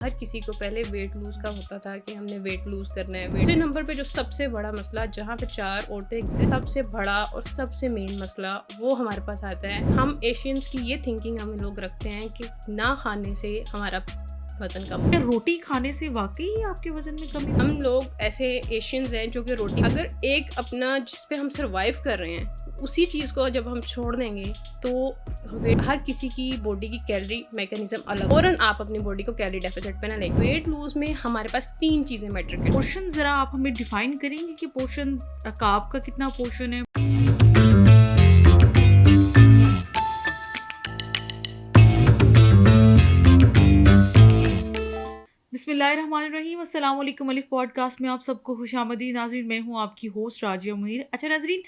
हर किसी को पहले वेट लूज़ का होता था कि हमने वेट लूज़ करना है। दूसरे नंबर पे जो सबसे बड़ा मसला जहाँ पे 4 औरतें सबसे बड़ा और सबसे मेन मसला वो हमारे पास आता है। हम एशियंस की ये थिंकिंग हम लोग रखते हैं कि ना खाने से हमारा वज़न कम क्या रोटी खाने से वाकई आपके वजन में कमी? हम लोग ऐसे एशियंस हैं जो कि रोटी अगर एक अपना जिस पे हम सर्वाइव कर रहे हैं उसी चीज़ को जब हम छोड़ देंगे तो हर किसी की बॉडी की कैलोरी मैकेनिज्म अलग और आप अपनी बॉडी को कैलोरी डेफिसिट पे ना लें। वेट लूज में हमारे पास 3 चीज़ें मैटर करती हैं। पोर्शन जरा आप हमें डिफाइन करेंगे कि पोर्शन कार्ब का कितना पोर्शन है? बिस्मिल्लाहिर्रहमानिर्रहीम, अस्सलाम वालेकुम। अलिफ पॉडकास्ट में आप सबको खुशामदीद। नाज़रीन, मैं हूँ आपकी होस्ट राजिया मुनीर। अच्छा नाज़रीन,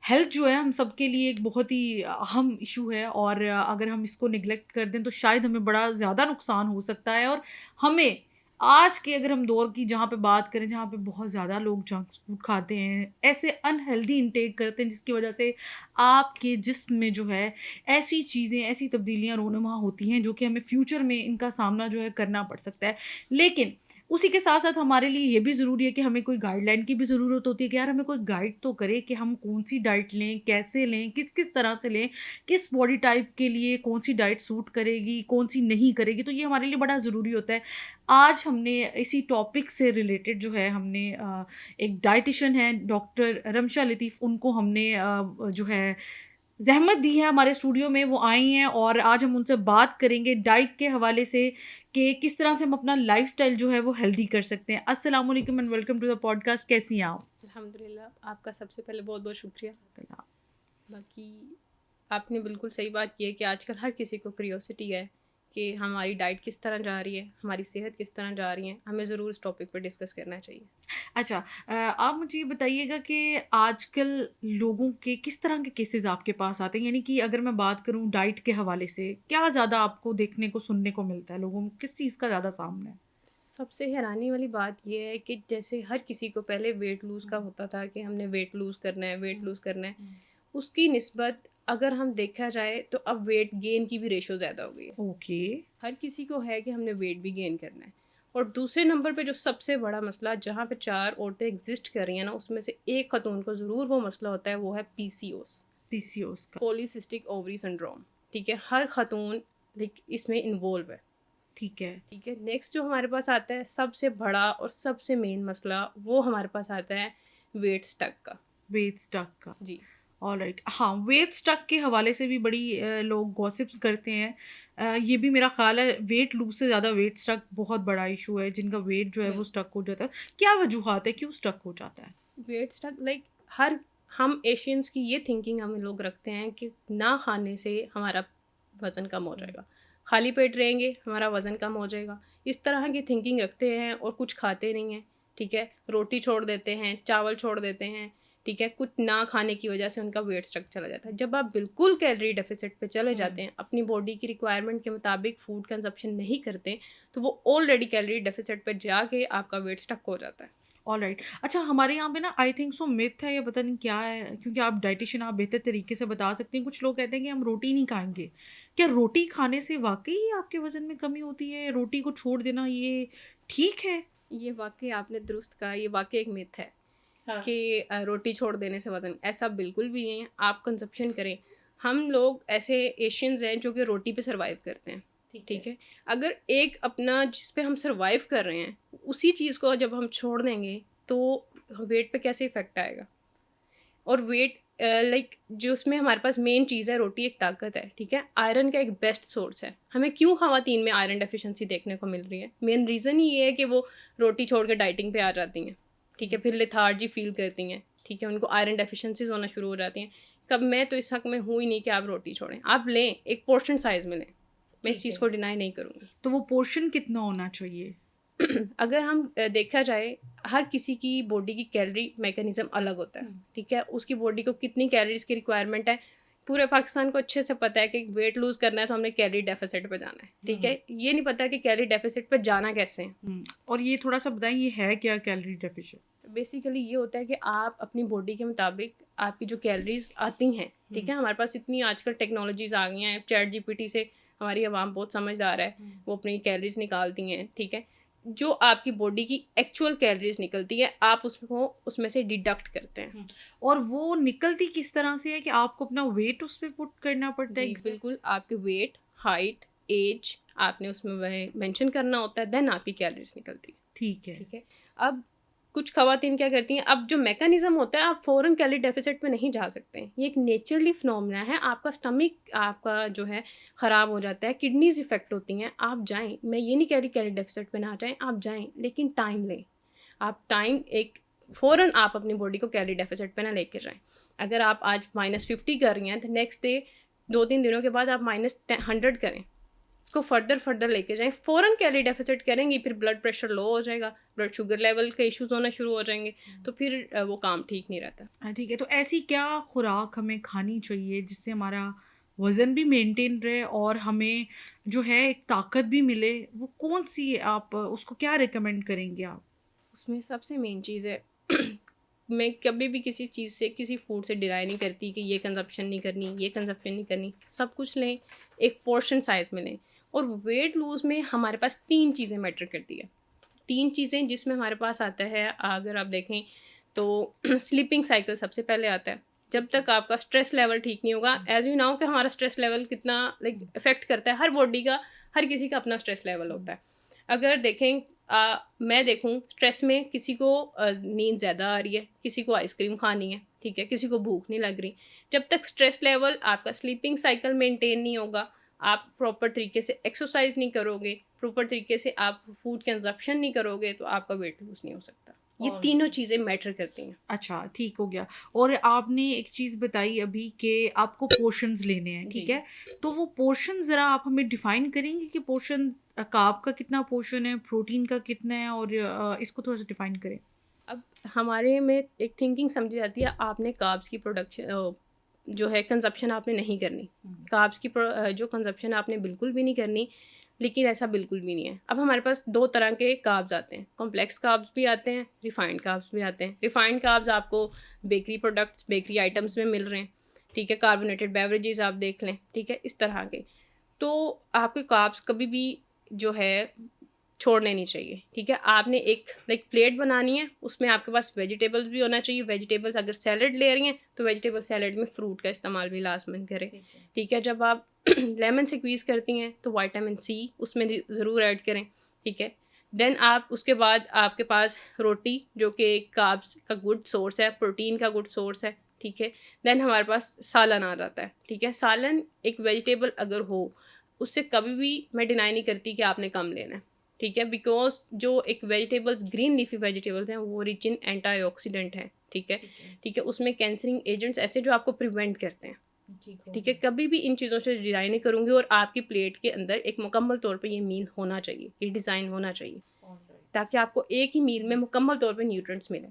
हेल्थ जो है हम सबके लिए एक बहुत ही अहम इशू है और अगर हम इसको निगलेक्ट कर दें तो शायद हमें बड़ा ज़्यादा नुकसान हो सकता है। और हमें आज के अगर हम दौर की जहाँ पे बात करें, जहाँ पे बहुत ज़्यादा लोग जंक फूड खाते हैं, ऐसे अनहेल्दी इंटेक करते हैं जिसकी वजह से आपके जिस्म में जो है ऐसी चीज़ें, ऐसी तब्दीलियाँ रोनुमा होती हैं जो कि हमें फ्यूचर में इनका सामना जो है करना पड़ सकता है। लेकिन उसी के साथ साथ हमारे लिए ये भी ज़रूरी है कि हमें कोई गाइडलाइन की भी ज़रूरत होती है कि यार हमें कोई गाइड तो करे कि हम कौन सी डाइट लें, कैसे लें, किस किस तरह से लें, किस बॉडी टाइप के लिए कौन सी डाइट सूट करेगी, कौन सी नहीं करेगी। तो ये हमारे लिए बड़ा ज़रूरी होता है। आज हमने इसी टॉपिक से रिलेटेड जो है हमने एक डाइटिशियन है डॉक्टर रमशा लतीफ़, उनको हमने जो है ज़हमत दी है हमारे स्टूडियो में, वो आई हैं और आज हम उनसे बात करेंगे डाइट के हवाले से कि किस तरह से हम अपना लाइफ़स्टाइल जो है वो हेल्दी कर सकते हैं। अस्सलाम वालेकुम and welcome to the podcast. कैसी हैं आप? अल्हम्दुलिल्लाह, आपका सबसे पहले बहुत बहुत शुक्रिया। बाकी आपने बिल्कुल सही बात की है कि आजकल हर किसी को क्यूरियोसिटी है कि हमारी डाइट किस तरह जा रही है, हमारी सेहत किस तरह जा रही है। हमें ज़रूर इस टॉपिक पर डिस्कस करना चाहिए। अच्छा, आप मुझे ये बताइएगा कि आजकल लोगों के किस तरह के केसेस आपके पास आते हैं? यानी कि अगर मैं बात करूँ डाइट के हवाले से, क्या ज़्यादा आपको देखने को, सुनने को मिलता है? लोगों में किस चीज़ का ज़्यादा सामना है? सबसे हैरानी वाली बात ये है कि जैसे हर किसी को पहले वेट लूज़ का होता था कि हमने वेट लूज़ करना है, वेट लूज़ करना है। उसकी निस्बत अगर हम देखा जाए तो अब वेट गेन की भी रेशो ज़्यादा हो गई है। ओके। हर किसी को है कि हमने वेट भी गेन करना है। और दूसरे नंबर पे जो सबसे बड़ा मसला जहाँ पे 4 औरतें एग्ज़िस्ट कर रही हैं ना, उसमें से एक ख़तून को ज़रूर वो मसला होता है, वो है पीसीओएस, पीसीओएस का। Polycystic ovary syndrome. ठीक है? हर ख़तून लाइक इसमें इन्वॉल्व है। ठीक है। ठीक है, नेक्स्ट जो हमारे पास आता है सबसे बड़ा और सबसे मेन मसला, वो हमारे पास आता है वेट स्टक का। वेट स्टक का। जी। ऑलराइट, हाँ, वेट स्टक के हवाले से भी बड़ी लोग गॉसिप्स करते हैं। ये भी मेरा ख्याल है वेट लूज से ज़्यादा वेट स्टक बहुत बड़ा इशू है, जिनका वेट जो है वो स्टक हो जाता है। क्या वजूहात है, क्यों स्टक हो जाता है? वेट स्टक लाइक हर हम एशियंस की ये थिंकिंग हम लोग रखते हैं कि ना खाने से हमारा वज़न कम हो जाएगा, खाली पेट रहेंगे हमारा वज़न कम हो जाएगा। इस तरह की थिंकिंग रखते हैं और कुछ खाते नहीं हैं। ठीक है, रोटी छोड़ देते हैं, चावल छोड़ देते हैं। ठीक है, कुछ ना खाने की वजह से उनका वेट स्टक चला जाता है। जब आप बिल्कुल कैलोरी डेफिसिट पे चले जाते हैं, अपनी बॉडी की रिक्वायरमेंट के मुताबिक फूड कंजप्शन नहीं करते, तो वो ऑलरेडी कैलोरी डेफिसिट पे जाके आपका वेट स्टक हो जाता है। ऑलराइट। अच्छा, हमारे यहाँ पे ना आई थिंक सो मिथ है या पता नहीं क्या है, क्योंकि आप डाइटिशियन, आप बेहतर तरीके से बता सकते हैं। कुछ लोग कहते हैं कि हम रोटी नहीं खाएंगे। क्या रोटी खाने से वाकई आपके वजन में कमी होती है? रोटी को छोड़ देना ये ठीक है? ये वाक़ई आपने दुरुस्त कहा, ये वाक़ई एक मिथ है। हाँ। कि रोटी छोड़ देने से वज़न, ऐसा बिल्कुल भी नहीं है। आप कंज़प्शन करें। हम लोग ऐसे एशियंस हैं जो कि रोटी पे सर्वाइव करते हैं। ठीक है? अगर एक अपना जिस पे हम सर्वाइव कर रहे हैं, उसी चीज़ को जब हम छोड़ देंगे, तो वेट पे कैसे इफ़ेक्ट आएगा? और वेट लाइक जो उसमें हमारे पास मेन चीज़ है, रोटी एक ताकत है। ठीक है? आयरन का एक बेस्ट सोर्स है। हमें क्यों ख़वातीन में आयरन डेफ़िशिएंसी देखने को मिल रही है? मेन रीज़न ही ये है कि वो रोटी छोड़ के डाइटिंग पे आ जाती हैं। ठीक है? फिर लेथार्जी फ़ील करती हैं। ठीक है? उनको आयरन डेफ़िशिएंसीज़ होना शुरू हो जाती हैं। कब मैं तो इस हक़ में हूँ ही नहीं कि आप रोटी छोड़ें। आप लें, एक पोर्शन साइज़ में लें। मैं इस ठीक चीज़ है। को डिनाई नहीं करूँगी। तो वो पोर्शन कितना होना चाहिए? अगर हम देखा जाए, हर किसी की बॉडी की कैलोरी मैकेनिज़्म अलग होता है। ठीक है? उसकी बॉडी को कितनी कैलोरीज़ की रिक्वायरमेंट है, पूरे पाकिस्तान को अच्छे से पता है कि वेट लूज़ करना है तो हमने कैलोरी डेफ़िसिट पे जाना है। ठीक है? ये नहीं पता कि कैलोरी डेफ़िसिट पे जाना कैसे है। और ये थोड़ा-सा बताएँ, ये है क्या कैलोरी डेफिशिएंट? बेसिकली ये होता है कि आप अपनी बॉडी के मुताबिक आपकी जो कैलोरीज़ आती हैं, ठीक है? हमारे पास इतनी आजकल टेक्नोलॉजीज़ आ गई हैं, चैट जीपीटी से हमारी आवाम बहुत समझदार है, वो अपनी कैलोरीज निकालती हैं, ठीक है। जो आपकी बॉडी की एक्चुअल कैलोरीज निकलती है आप उसको उसमें से डिडक्ट करते हैं। और वो निकलती किस तरह से है कि आपको अपना वेट उस पे पुट करना पड़ता है? जी बिल्कुल, आपके वेट, हाइट, एज आपने उसमें मेंशन करना होता है, देन आपकी कैलोरीज निकलती है। ठीक है। ठीक है। अब कुछ ख़वातीन क्या करती हैं, अब जो मैकेनिज़्म होता है आप फ़ौरन कैलोरी डेफिसिट में नहीं जा सकते हैं, ये एक नेचुरली फिनोमेना है। आपका स्टमक आपका जो है ख़राब हो जाता है, किडनीज इफ़ेक्ट होती हैं, आप जाएं, मैं ये नहीं कह रही कैलोरी डेफिसिट में ना जाएं, आप जाएं लेकिन टाइम लें। आप टाइम एक फ़ौरन आप अपनी बॉडी को कैलोरी डेफिसिट पे ना लेके जाएं। अगर आप आज -50 कर रही हैं तो नेक्स्ट डे 2-3 दिनों के बाद आप -100 करें, इसको फर्दर लेके जाएं। फ़ौरन कैलोरी डेफिसिट करेंगी फिर ब्लड प्रेशर लो हो जाएगा, ब्लड शुगर लेवल के इश्यूज़ होना शुरू हो जाएंगे, तो फिर वो काम ठीक नहीं रहता। हाँ ठीक है। तो ऐसी क्या खुराक हमें खानी चाहिए जिससे हमारा वज़न भी मेंटेन रहे और हमें जो है एक ताकत भी मिले? वो कौन सी आप उसको क्या रिकमेंड करेंगे आप? उसमें सबसे मेन चीज़ है मैं कभी भी किसी चीज़ से, किसी फूड से डिनाई नहीं करती कि ये कंजप्शन नहीं करनी, ये कंजप्शन नहीं करनी। सब कुछ लें, एक पोर्शन साइज़ में लें। और वेट लूज़ में हमारे पास 3 चीज़ें मैटर करती है। 3 चीज़ें जिसमें हमारे पास आता है, अगर आप देखें तो स्लीपिंग साइकिल सबसे पहले आता है। जब तक आपका स्ट्रेस लेवल ठीक नहीं होगा, एज़ यू नो कि हमारा स्ट्रेस लेवल कितना इफ़ेक्ट करता है, हर बॉडी का, हर किसी का अपना स्ट्रेस लेवल होता है। अगर देखें मैं देखूँ स्ट्रेस में किसी को नींद ज़्यादा आ रही है, किसी को आइसक्रीम खानी है, ठीक है, किसी को भूख नहीं लग रही। जब तक स्ट्रेस लेवल, आपका स्लीपिंग साइकिल मेंटेन नहीं होगा, आप प्रॉपर तरीके से एक्सरसाइज नहीं करोगे, प्रॉपर तरीके से आप फूड कंजप्शन नहीं करोगे, तो आपका वेट लूज़ नहीं हो सकता। ये तीनों चीज़ें मैटर करती हैं। अच्छा, ठीक हो गया। और आपने एक चीज़ बताई अभी कि आपको पोर्शंस लेने हैं, ठीक जी। है? तो वो पोर्शन ज़रा आप हमें डिफ़ाइन करेंगे कि पोर्शन कार्ब का कितना पोर्शन है, प्रोटीन का कितना है और इसको थोड़ा-सा डिफ़ाइन करें। अब हमारे में एक थिंकिंग समझी जाती है, आपने कार्ब्स की जो है कंजप्शन आपने नहीं करनी। कार्ब्स की जो कंजप्शन आपने बिल्कुल भी नहीं करनी, लेकिन ऐसा बिल्कुल भी नहीं है। अब हमारे पास 2 तरह के कार्ब्स आते हैं, कॉम्प्लेक्स कार्ब्स भी आते हैं, रिफाइंड कार्ब्स भी आते हैं। रिफाइंड कार्ब्स आपको बेकरी प्रोडक्ट्स, बेकरी आइटम्स में मिल रहे हैं, ठीक है, कार्बोनेटेड बेवरेजेस आप देख लें, ठीक है, इस तरह के। तो आपके कार्ब्स कभी भी जो है छोड़ने नहीं चाहिए, ठीक है। आपने एक प्लेट बनानी है, उसमें आपके पास वेजिटेबल्स भी होना चाहिए। वेजिटेबल्स अगर सैलड ले रही हैं तो वेजिटेबल सैलड में फ्रूट का इस्तेमाल भी लाजमन करें, ठीक है। जब आप लेमन स्क्वीज़ करती हैं तो विटामिन सी उसमें ज़रूर ऐड करें, ठीक है। देन आप उसके बाद आपके पास रोटी, जो कि कार्ब्स का गुड सोर्स है, प्रोटीन का गुड सोर्स है, ठीक है। देन हमारे पास सालन आ जाता है, ठीक है। सालन एक वेजिटेबल अगर हो, उससे कभी भी मैं डिनाई नहीं करती कि आपने कम लेना है, ठीक है, बिकॉज जो एक वेजिटेबल्स, ग्रीन लीफी वेजिटेबल्स हैं, वो रिच इन एंटीऑक्सीडेंट हैं, ठीक है, ठीक है। उसमें कैंसरिंग एजेंट्स ऐसे जो आपको प्रिवेंट करते हैं, ठीक है। कभी भी इन चीज़ों से डिनाई नहीं करूँगी। और आपकी प्लेट के अंदर एक मुकम्मल तौर पे ये मील होना चाहिए, ये डिज़ाइन होना चाहिए, ताकि आपको एक ही मील में मुकम्मल तौर पे न्यूट्रिएंट्स मिलें।